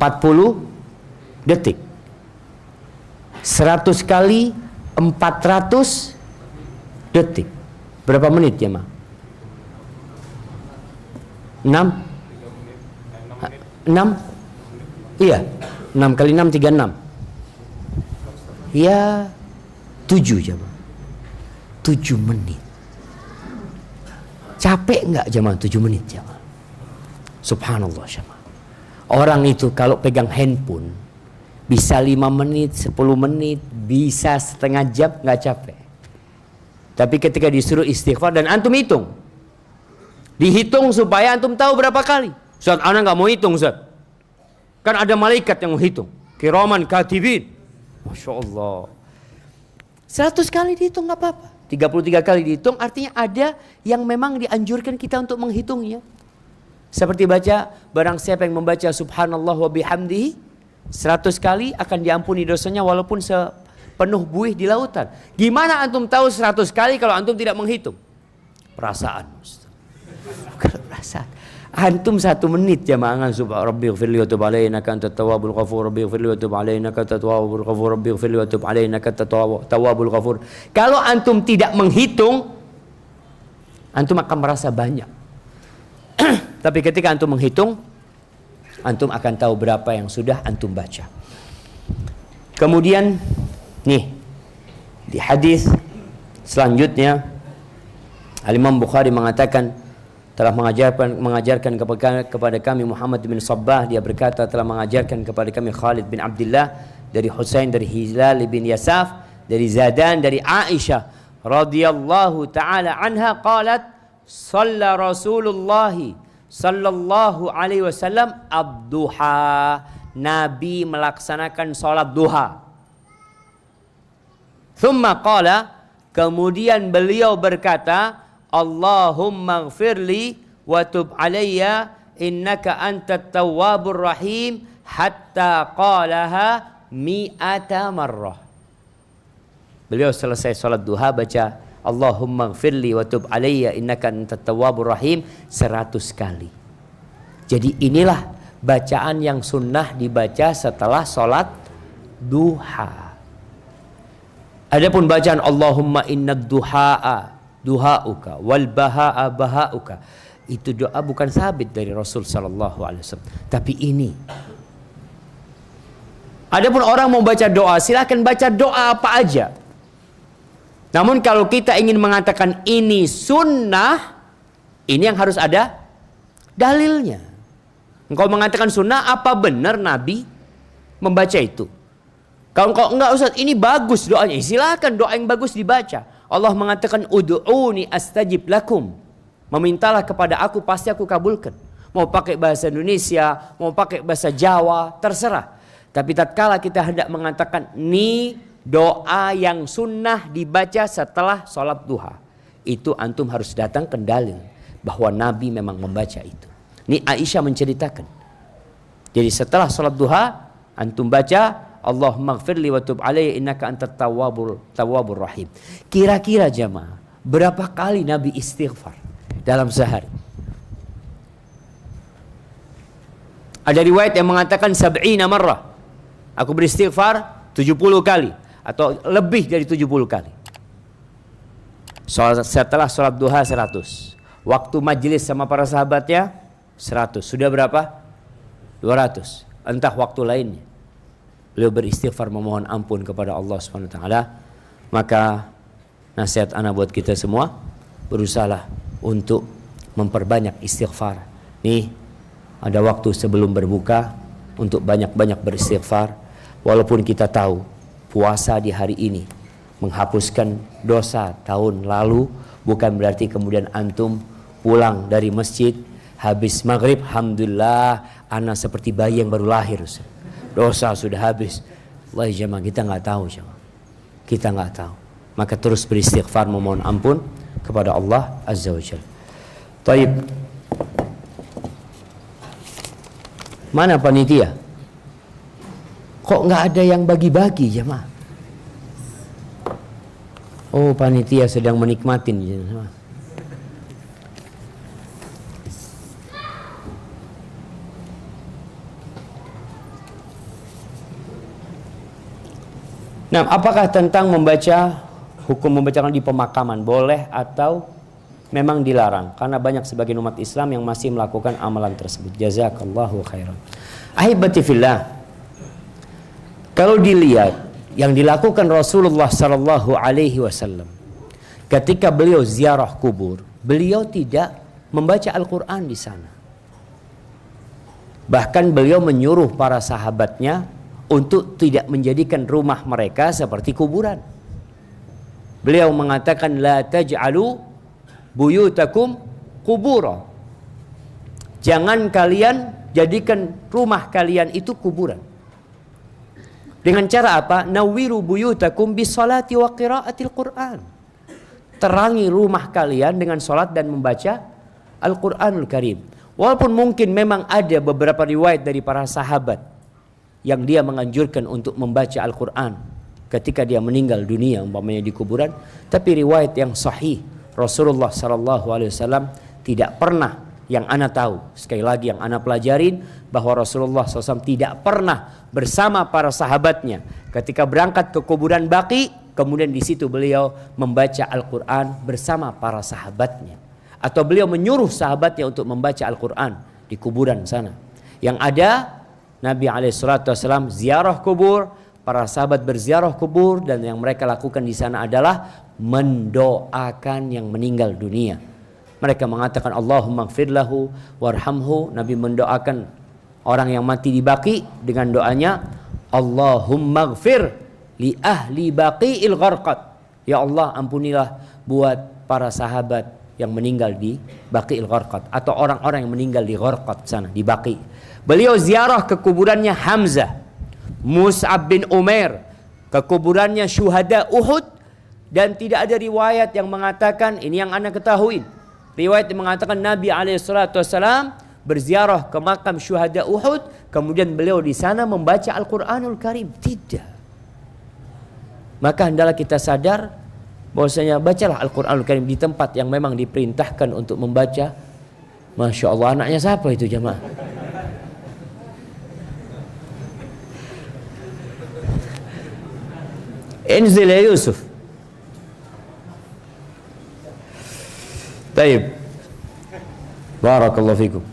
detik. 100 kali 400 detik. Berapa menit ya, Ma? 6? 6? Iya, 6 kali 6 36. Ya 7 jemaah. 7 menit. Capek enggak jemaah 7 menit jemaah? Subhanallah jemaah. Orang itu kalau pegang handphone bisa 5 menit, 10 menit, bisa setengah jam enggak capek. Tapi ketika disuruh istighfar dan antum hitung, dihitung supaya antum tahu berapa kali. Ustaz, anak nggak mau hitung Ustaz. Kan ada malaikat yang menghitung. Kiraman katibin. Masya Allah. 100 kali dihitung nggak apa-apa. 33 kali dihitung artinya ada yang memang dianjurkan kita untuk menghitungnya. Seperti baca, barang siapa yang membaca subhanallah wa bihamdihi 100 kali akan diampuni dosanya walaupun sepenuh buih di lautan. Gimana antum tahu 100 kali kalau antum tidak menghitung? Perasaan Ustaz. Bukan perasaan. Antum 1 menit jamaah subhan rabbighfirli wa tub alayya innaka antat tawwabul ghafur, rabbighfirli wa tub alayya innaka antat tawwabul ghafur, rabbighfirli wa tub alayya innaka antat tawwabul ghafur. Kalau antum tidak menghitung, antum akan merasa banyak. Tapi ketika antum menghitung, antum akan tahu berapa yang sudah antum baca. Kemudian nih di hadis selanjutnya Al-Imam Bukhari mengatakan telah mengajarkan kepada kami Muhammad bin Sabbah, dia berkata telah mengajarkan kepada kami Khalid bin Abdullah dari Husain dari Hilal bin Yasaf dari Zadan dari Aisyah radhiyallahu taala anha qalat shalla Rasulullah sallallahu alaihi wasallam ad-duha, Nabi melaksanakan salat duha. Thumma qala, kemudian beliau berkata, Allahumma gfirli wa tub alayya innaka antat tawwabur rahim, hatta qalaha mi'ata marrah. Beliau selesai salat duha baca Allahumma gfirli wa tub alayya innaka antat tawwabur rahim 100 kali. Jadi inilah bacaan yang sunnah dibaca setelah salat duha. Adapun bacaan Allahumma innad duhaa duhauka wal bahaa bahauka, itu doa bukan sabit dari Rasul sallallahu alaihi wasallam. Tapi ini, adapun orang mau baca doa, silakan baca doa apa aja. Namun kalau kita ingin mengatakan ini sunnah, ini yang harus ada dalilnya. Engkau mengatakan sunnah, apa benar Nabi membaca itu. Kalau enggak Ustaz, ini bagus doanya. Silakan doa yang bagus dibaca. Allah mengatakan ud'uni astajib lakum. Memintalah kepada aku, pasti aku kabulkan. Mau pakai bahasa Indonesia, mau pakai bahasa Jawa, terserah. Tapi tatkala kita hendak mengatakan ini doa yang sunnah dibaca setelah sholat duha, itu antum harus datang ke dalil bahwa Nabi memang membaca itu. Ini Aisyah menceritakan. Jadi setelah sholat duha, antum baca Allahumma gfirli wa tub alayya innaka antat tawwabur rahim. Kira-kira jamaah, berapa kali Nabi istighfar dalam sehari? Ada riwayat yang mengatakan 70 marrah. Aku beristighfar 70 kali atau lebih dari 70 kali. Setelah sholat duha 100. Waktu majelis sama para sahabatnya 100. Sudah berapa? 200. Entah waktu lainnya. Beliau beristighfar memohon ampun kepada Allah SWT. Maka nasihat ana buat kita semua, berusahalah untuk memperbanyak istighfar. Nih, ada waktu sebelum berbuka untuk banyak-banyak beristighfar. Walaupun kita tahu puasa di hari ini menghapuskan dosa tahun lalu, bukan berarti kemudian antum pulang dari masjid habis maghrib, alhamdulillah ana seperti bayi yang baru lahir. Dosa sudah habis. Wah jemaah, kita nggak tahu jemaah. Kita nggak tahu. Maka terus beristighfar memohon ampun kepada Allah Azza wa Jalla. Taib. Mana panitia? Kok nggak ada yang bagi-bagi jemaah? Oh, panitia sedang menikmatin jemaah. Nah, apakah tentang hukum membacakan di pemakaman boleh atau memang dilarang? Karena banyak sebagian umat Islam yang masih melakukan amalan tersebut. Jazakallahu khairan. Ahibati fillah. Kalau dilihat yang dilakukan Rasulullah sallallahu alaihi wasallam ketika beliau ziarah kubur, beliau tidak membaca Al-Qur'an di sana. Bahkan beliau menyuruh para sahabatnya untuk tidak menjadikan rumah mereka seperti kuburan. Beliau mengatakan la taj'alu buyutakum qubura. Jangan kalian jadikan rumah kalian itu kuburan. Dengan cara apa? Nawwiru buyutakum bisolati wa qiraatil Qur'an. Terangi rumah kalian dengan salat dan membaca Al-Qur'anul Karim. Walaupun mungkin memang ada beberapa riwayat dari para sahabat yang dia menganjurkan untuk membaca Al-Quran ketika dia meninggal dunia umpamanya di kuburan, tapi riwayat yang sahih Rasulullah SAW tidak pernah, yang ana tahu, sekali lagi yang ana pelajarin, bahwa Rasulullah SAW tidak pernah bersama para sahabatnya ketika berangkat ke kuburan Baqi, kemudian di situ beliau membaca Al-Quran bersama para sahabatnya, atau beliau menyuruh sahabatnya untuk membaca Al-Quran di kuburan sana. Yang ada Nabi SAW ziarah kubur, para sahabat berziarah kubur, dan yang mereka lakukan di sana adalah mendoakan yang meninggal dunia. Mereka mengatakan Allahumma gfir lahu warhamhu. Nabi mendoakan orang yang mati di Baqi dengan doanya Allahumma gfir li ahli baqi'il gharqad. Ya Allah, ampunilah buat para sahabat yang meninggal di Baqi'il Gharqad, atau orang-orang yang meninggal di Gharqad sana, di Baqi. Beliau ziarah ke kuburannya Hamzah, Mus'ab bin Umair, ke kuburannya syuhada Uhud, dan tidak ada riwayat yang mengatakan, ini yang anda ketahui, riwayat yang mengatakan Nabi SAW berziarah ke makam syuhada Uhud, kemudian beliau di sana membaca Al-Quranul Karim. Tidak. Maka hendaklah kita sadar bahwasanya bacalah Al-Quranul Karim di tempat yang memang diperintahkan untuk membaca. Masya Allah, anaknya siapa itu jemaah? Inzil ya Yusuf. Baik. Barakallahu fikum.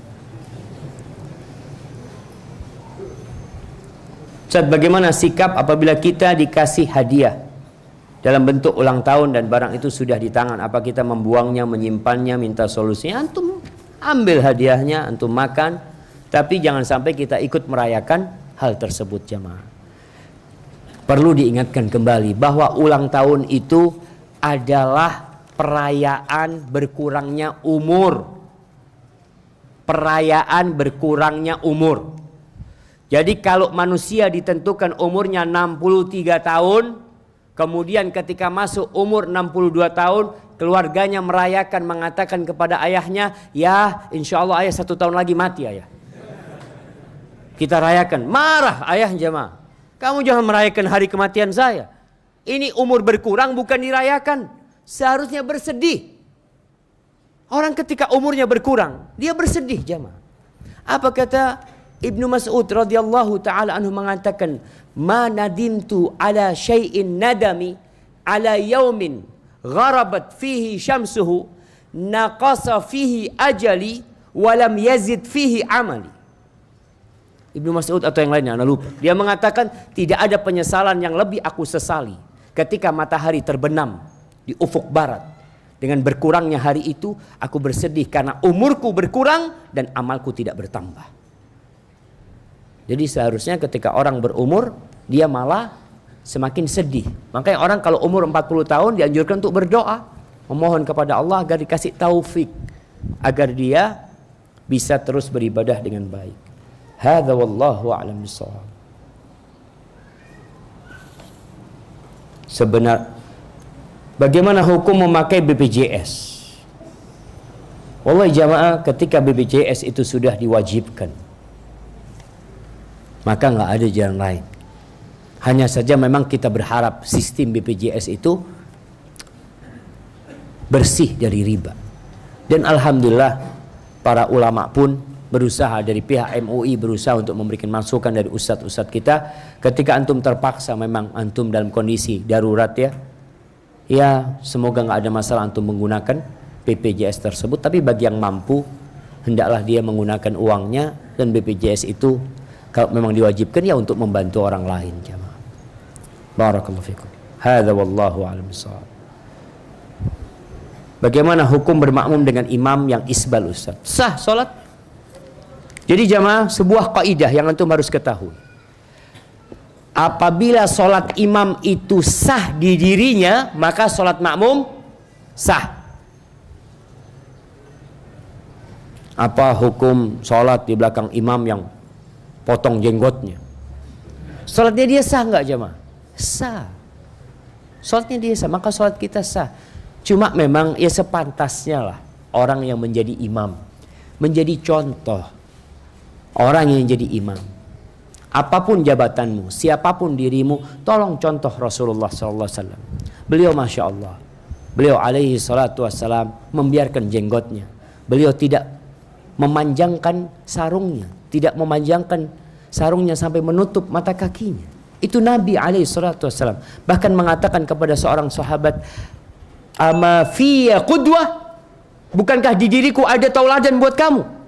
Ustaz, bagaimana sikap apabila kita dikasih hadiah dalam bentuk ulang tahun dan barang itu sudah di tangan? Apa kita membuangnya, menyimpannya, minta solusinya? Antum ambil hadiahnya, antum makan, tapi jangan sampai kita ikut merayakan hal tersebut jamaah. Perlu diingatkan kembali bahwa ulang tahun itu adalah perayaan berkurangnya umur. Perayaan berkurangnya umur. Jadi kalau manusia ditentukan umurnya 63 tahun, kemudian ketika masuk umur 62 tahun, keluarganya merayakan, mengatakan kepada ayahnya, ya insya Allah ayah 1 tahun lagi mati ayah. Kita rayakan, marah ayah jemaah. Kamu jangan merayakan hari kematian saya. Ini umur berkurang bukan dirayakan. Seharusnya bersedih. Orang ketika umurnya berkurang, dia bersedih jemaah. Apa kata Ibnu Mas'ud radhiyallahu taala anhu mengatakan, "Ma nadimtu ala syai'in nadami ala yaumin gharabat fihi syamsuhu naqasa fihi ajali wa lam yazid fihi amali." Ibnu Mas'ud atau yang lainnya, anda lupa. Dia mengatakan tidak ada penyesalan yang lebih aku sesali ketika matahari terbenam di ufuk barat. Dengan berkurangnya hari itu, aku bersedih karena umurku berkurang dan amalku tidak bertambah. Jadi seharusnya ketika orang berumur, dia malah semakin sedih. Makanya orang kalau umur 40 tahun dianjurkan untuk berdoa, memohon kepada Allah agar dikasih taufik, agar dia bisa terus beribadah dengan baik. Hadza wallahu a'lam bishawab. Bagaimana hukum memakai BPJS? Wallahi jamaah, ketika BPJS itu sudah diwajibkan, maka nggak ada jalan lain. Hanya saja memang kita berharap sistem BPJS itu bersih dari riba. Dan alhamdulillah para ulama pun berusaha, dari pihak MUI berusaha untuk memberikan masukan dari ustadz-ustadz kita. Ketika antum terpaksa, memang antum dalam kondisi darurat ya semoga nggak ada masalah antum menggunakan BPJS tersebut. Tapi bagi yang mampu, hendaklah dia menggunakan uangnya, dan BPJS itu kalau memang diwajibkan ya untuk membantu orang lain jamaah. Barakallahu fikum. Hadza wallahu a'lam bishawab. Bagaimana hukum bermakmum dengan imam yang isbal ustaz? Sah salat. Jadi jamaah, sebuah kaidah yang antum harus ketahui. Apabila solat imam itu sah di dirinya, maka solat makmum sah. Apa hukum solat di belakang imam yang potong jenggotnya? Solatnya dia sah nggak jamaah? Sah. Solatnya dia sah, maka solat kita sah. Cuma memang ya sepantasnya lah orang yang menjadi imam menjadi contoh. Orang yang jadi imam, apapun jabatanmu, siapapun dirimu, tolong contoh Rasulullah SAW. Beliau masya Allah, beliau alaihi salatu wassalam membiarkan jenggotnya. Beliau tidak memanjangkan sarungnya, tidak memanjangkan sarungnya sampai menutup mata kakinya. Itu Nabi alaihi salatu wassalam. Bahkan mengatakan kepada seorang sahabat, "Ama fiyya qudwah? Bukankah di diriku ada tauladan buat kamu?"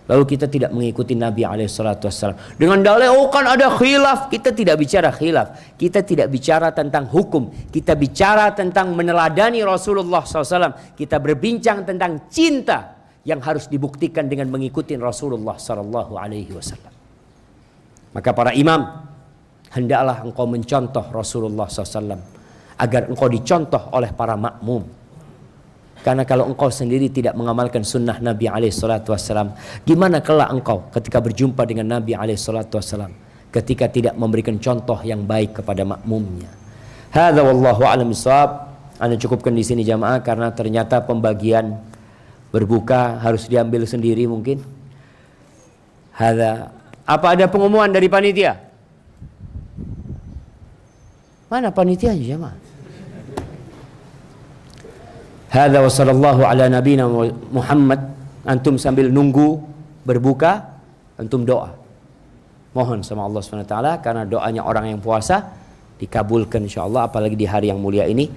Lalu kita tidak mengikuti Nabi alaihissalatu wassalam dengan dalil, oh kan ada khilaf. Kita tidak bicara khilaf, kita tidak bicara tentang hukum, kita bicara tentang meneladani Rasulullah SAW. Kita berbincang tentang cinta yang harus dibuktikan dengan mengikuti Rasulullah SAW. Maka para imam, hendaklah engkau mencontoh Rasulullah SAW agar engkau dicontoh oleh para makmum. Karena kalau engkau sendiri tidak mengamalkan sunnah Nabi SAW, gimana kelak engkau ketika berjumpa dengan Nabi SAW, ketika tidak memberikan contoh yang baik kepada makmumnya. Hadza wallahu a'lam bishawab. Anda cukupkan di sini jamaah, karena ternyata pembagian berbuka harus diambil sendiri mungkin. Hadza. Apa ada pengumuman dari panitia? Mana panitianya jamaah? Hadza wa sallallahu ala nabiyina Muhammad. Antum sambil nunggu berbuka, antum doa. Mohon sama Allah SWT, karena doanya orang yang puasa dikabulkan insyaallah, apalagi di hari yang mulia ini.